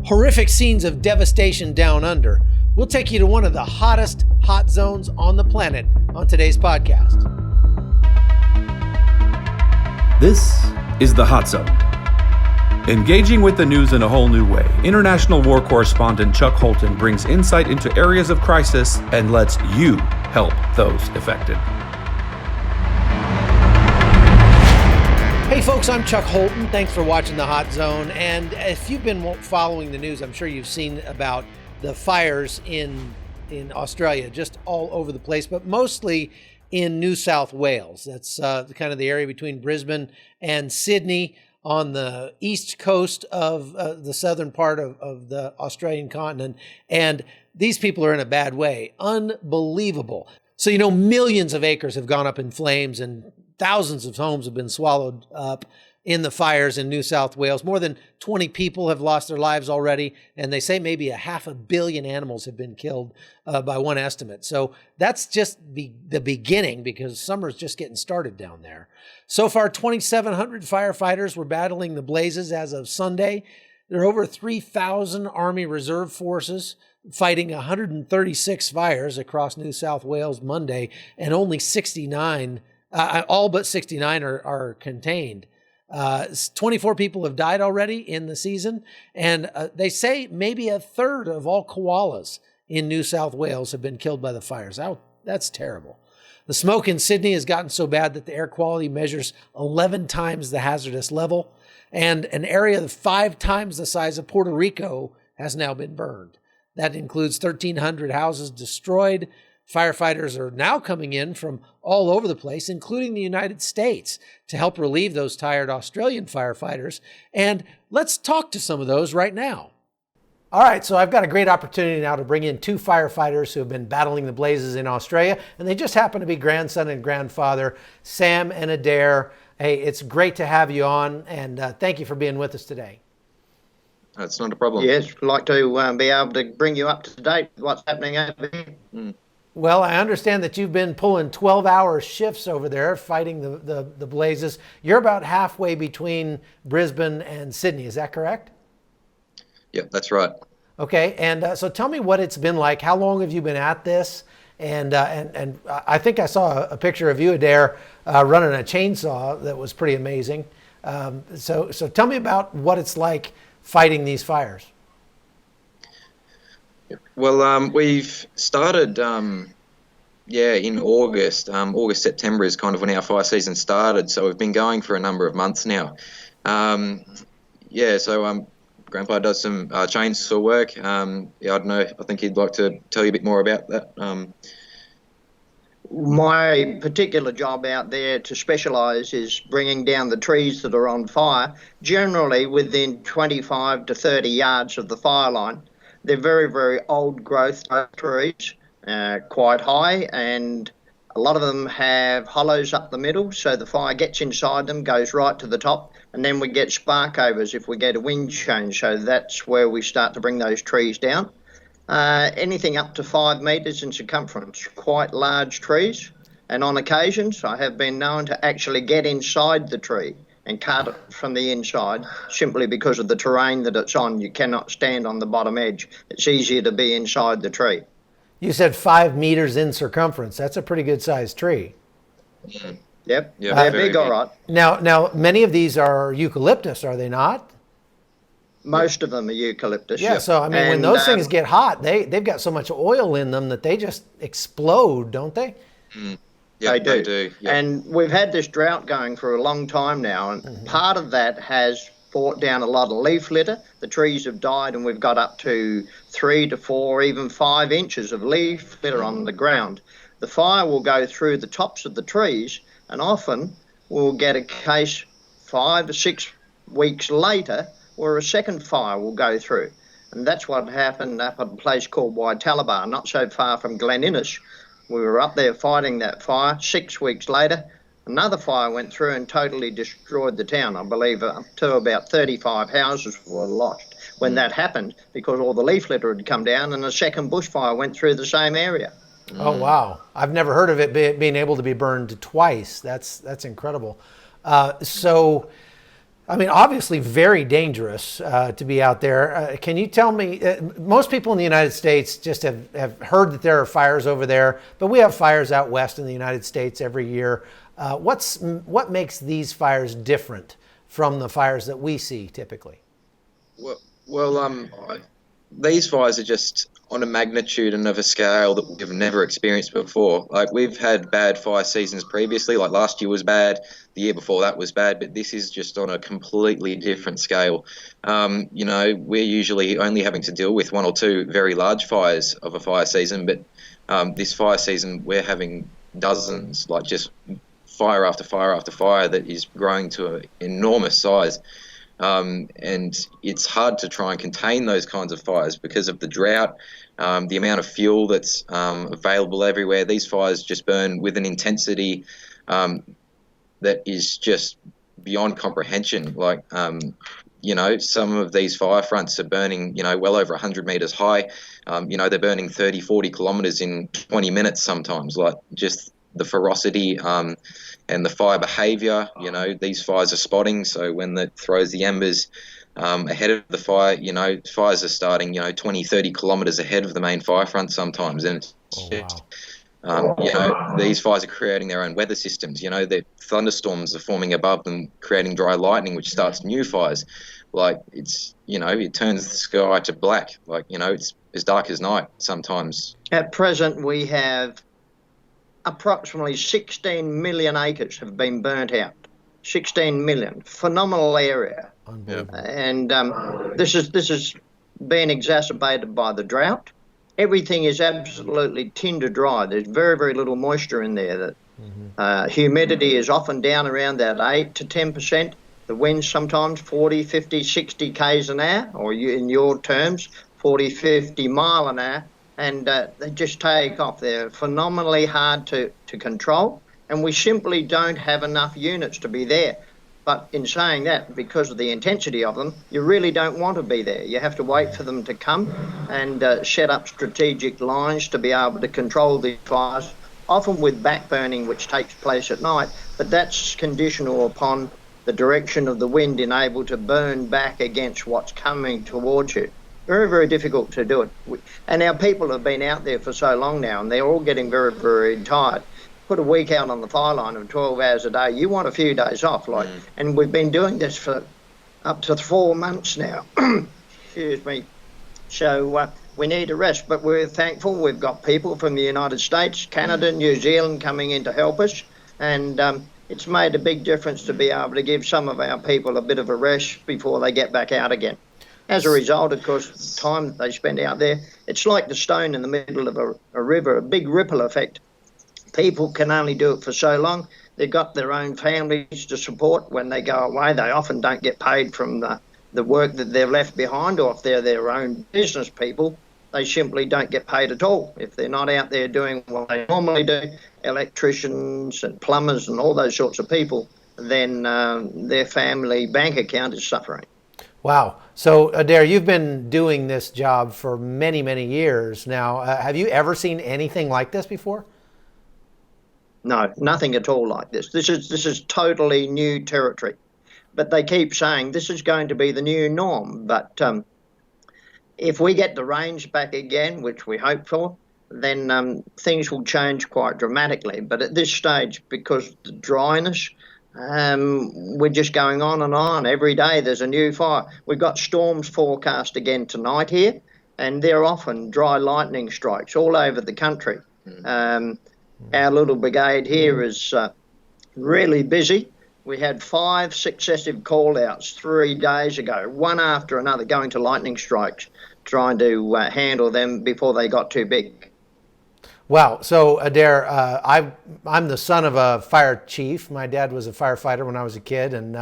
horrific scenes of devastation down under. We'll take you to one of the hottest hot zones on the planet on today's podcast. This is the Hot Zone. Engaging with the news in a whole new way, international war correspondent Chuck Holton brings insight into areas of crisis and lets you help those affected. Hey folks, I'm Chuck Holton. Thanks for watching the Hot Zone. And if you've been following the news, I'm sure you've seen about the fires in Australia, just all over the place, but mostly in New South Wales. That's kind of the area between Brisbane and Sydney on the east coast of the southern part of the Australian continent. And these people are in a bad way. Unbelievable. So, millions of acres have gone up in flames and thousands of homes have been swallowed up in the fires in New South Wales. More than 20 people have lost their lives already, and they say maybe 500 million animals have been killed by one estimate. So that's just the beginning, because summer's just getting started down there. So far, 2,700 firefighters were battling the blazes as of Sunday. There are over 3,000 Army Reserve forces fighting 136 fires across New South Wales Monday, and only 69 all but 69 are contained. 24 people have died already in the season, and they say maybe a third of all koalas in New South Wales have been killed by the fires. That's terrible. The smoke in Sydney has gotten so bad that the air quality measures 11 times the hazardous level, and an area 5 times the size of Puerto Rico has now been burned. That includes 1,300 houses destroyed. Firefighters are now coming in from all over the place, including the United States, to help relieve those tired Australian firefighters. And let's talk to some of those right now. All right, so I've got a great opportunity now to bring in 2 firefighters who have been battling the blazes in Australia, and they just happen to be grandson and grandfather, Sam and Adair. Hey, it's great to have you on, and thank you for being with us today. That's not a problem. Yes, I'd like to be able to bring you up to date with what's happening over here. Well, I understand that you've been pulling 12-hour shifts over there fighting the blazes. You're about halfway between Brisbane and Sydney. Is that correct? Yeah, that's right. Okay, and so tell me what it's been like. How long have you been at this? And I think I saw a picture of you, Adair, running a chainsaw that was pretty amazing. So tell me about what it's like fighting these fires. Well, we've started, in August. September is kind of when our fire season started, so we've been going for a number of months now. Grandpa does some chainsaw work. I don't know, I think he'd like to tell you a bit more about that. My particular job out there to specialise is bringing down the trees that are on fire, generally within 25 to 30 yards of the fire line. They're very, very old growth trees, quite high, and a lot of them have hollows up the middle, so the fire gets inside them, goes right to the top, and then we get spark overs if we get a wind change, so that's where we start to bring those trees down. Anything up to 5 metres in circumference, quite large trees, and on occasions I have been known to actually get inside the tree and cut it from the inside, simply because of the terrain that it's on. You cannot stand on the bottom edge. It's easier to be inside the tree. You said 5 meters in circumference. That's a pretty good sized tree. Yep, they're big, all right. Now, many of these are eucalyptus, are they not? Most of them are eucalyptus. Yeah, so I mean, when those things get hot, they've got so much oil in them that they just explode, don't they? Yeah, they do. Yep. And we've had this drought going for a long time now, and part of that has brought down a lot of leaf litter. The trees have died, and we've got up to 3 to 4, even 5 inches of leaf litter on the ground. The fire will go through the tops of the trees, and often we'll get a case 5 or 6 weeks later where a second fire will go through. And that's what happened up at a place called Waitalabar, not so far from Glen Innes. We were up there fighting that fire. 6 weeks later, another fire went through and totally destroyed the town. I believe up to about 35 houses were lost when that happened, because all the leaf litter had come down, and a second bushfire went through the same area. Oh, wow. I've never heard of it being able to be burned twice. That's incredible. So I mean, obviously very dangerous to be out there. Can you tell me, most people in the United States just have heard that there are fires over there, but we have fires out west in the United States every year. What makes these fires different from the fires that we see typically? These fires are just on a magnitude and of a scale that we've never experienced before. Like, we've had bad fire seasons previously, like last year was bad, the year before that was bad, but this is just on a completely different scale. We're usually only having to deal with one or two very large fires of a fire season, but this fire season we're having dozens, like just fire after fire after fire that is growing to an enormous size. And it's hard to try and contain those kinds of fires because of the drought, the amount of fuel that's available everywhere. These fires just burn with an intensity that is just beyond comprehension. Like, some of these fire fronts are burning, well over 100 metres high. They're burning 30, 40 kilometres in 20 minutes sometimes. Like, just the ferocity and the fire behaviour. These fires are spotting, so when it throws the embers ahead of the fire, fires are starting 20, 30 kilometres ahead of the main fire front sometimes, and it's these fires are creating their own weather systems. The thunderstorms are forming above them, creating dry lightning, which starts new fires. Like, it's it turns the sky to black. Like, it's as dark as night sometimes. At present, we have approximately 16 million acres have been burnt out. 16 million, phenomenal area. And this is being exacerbated by the drought. Everything is absolutely tinder dry. There's very, very little moisture in there. Humidity is often down around that 8 to 10%. The winds sometimes 40, 50, 60 k's an hour, or in your terms, 40, 50 mile an hour. And they just take off. They're phenomenally hard to control, and we simply don't have enough units to be there. But in saying that, because of the intensity of them, you really don't want to be there. You have to wait for them to come and set up strategic lines to be able to control these fires, often with backburning, which takes place at night, but that's conditional upon the direction of the wind being able to burn back against what's coming towards you. Very, very difficult to do it. And our people have been out there for so long now, and they're all getting very, very tired. Put a week out on the fire line of 12 hours a day, you want a few days off. And we've been doing this for up to 4 months now. Excuse me. So we need a rest, but we're thankful. We've got people from the United States, Canada, New Zealand coming in to help us. And it's made a big difference to be able to give some of our people a bit of a rest before they get back out again. As a result, of course, the time they spend out there, it's like the stone in the middle of a river, a big ripple effect. People can only do it for so long. They've got their own families to support. When they go away, they often don't get paid from the work that they've left behind, or if they're their own business people, they simply don't get paid at all. If they're not out there doing what they normally do, electricians and plumbers and all those sorts of people, then their family bank account is suffering. Wow. So, Adair, you've been doing this job for many, many years now. Have you ever seen anything like this before? No, nothing at all like this. This is totally new territory. But they keep saying this is going to be the new norm. But if we get the rains back again, which we hope for, then things will change quite dramatically. But at this stage, because of the dryness, we're just going on and on. Every day there's a new fire. We've got storms forecast again tonight here, and they're often dry lightning strikes all over the country. Our little brigade here is really busy. We had 5 successive call-outs 3 days ago, one after another, going to lightning strikes, trying to handle them before they got too big. Wow. So, Adair, I'm the son of a fire chief. My dad was a firefighter when I was a kid, and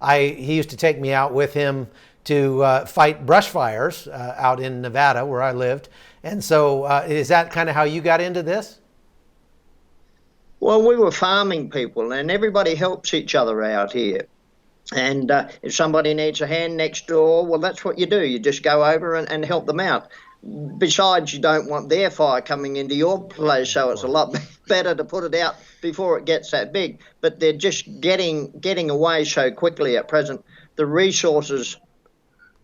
he used to take me out with him to fight brush fires out in Nevada, where I lived. And so is that kind of how you got into this? Well, we were farming people, and everybody helps each other out here. And if somebody needs a hand next door, well, that's what you do. You just go over and help them out. Besides, you don't want their fire coming into your place, so it's a lot better to put it out before it gets that big. But they're just getting away so quickly at present. The resources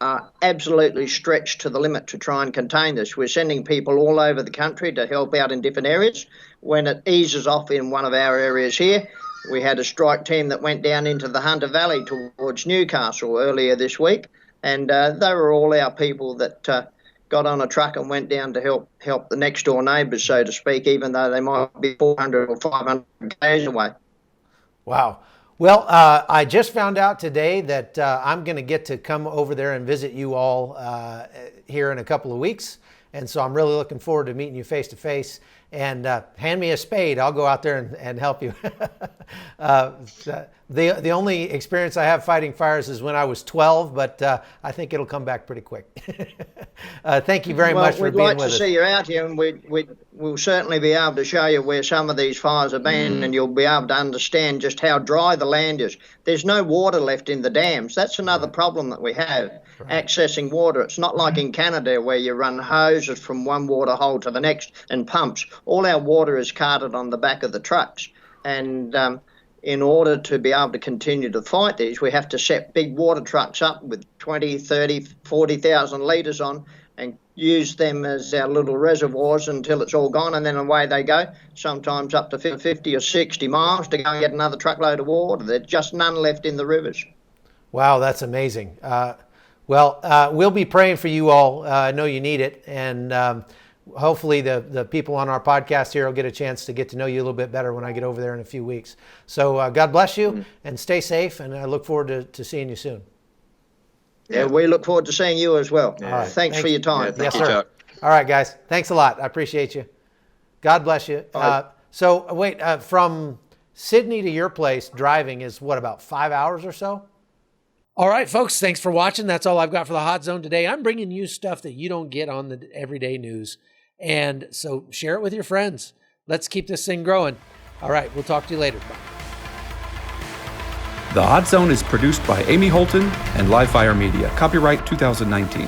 are absolutely stretched to the limit to try and contain this. We're sending people all over the country to help out in different areas. When it eases off in one of our areas here, we had a strike team that went down into the Hunter Valley towards Newcastle earlier this week, and they were all our people that got on a truck and went down to help the next door neighbours, so to speak, even though they might be 400 or 500 k's away. Wow. Well, I just found out today that I'm going to get to come over there and visit you all here in a couple of weeks. And so I'm really looking forward to meeting you face to face. And hand me a spade. I'll go out there and help you. The only experience I have fighting fires is when I was 12, but I think it'll come back pretty quick. Thank you very much for being with us. We'd like to see you out here, and we'll certainly be able to show you where some of these fires have been, and you'll be able to understand just how dry the land is. There's no water left in the dams. That's another problem that we have, accessing water. It's not like in Canada where you run hoses from one water hole to the next and pumps. All our water is carted on the back of the trucks, and in order to be able to continue to fight these, we have to set big water trucks up with 20, 30, 40,000 litres on and use them as our little reservoirs until it's all gone, and then away they go, sometimes up to 50 or 60 miles to go and get another truckload of water. There's just none left in the rivers. Wow, that's amazing. We'll be praying for you all. I know you need it, and hopefully the people on our podcast here will get a chance to get to know you a little bit better when I get over there in a few weeks. So God bless you, and stay safe, and I look forward to seeing you soon. Yeah, we look forward to seeing you as well. Yeah. All right. Thanks for your time. Yeah, thank you, Chuck. All right, guys. Thanks a lot. I appreciate you. God bless you. From Sydney to your place, driving is what, about 5 hours or so? All right, folks. Thanks for watching. That's all I've got for the Hot Zone today. I'm bringing you stuff that you don't get on the everyday news. And so share it with your friends. Let's keep this thing growing. All right. We'll talk to you later. Bye. The Hot Zone is produced by Amy Holton and Live Fire Media. Copyright 2019.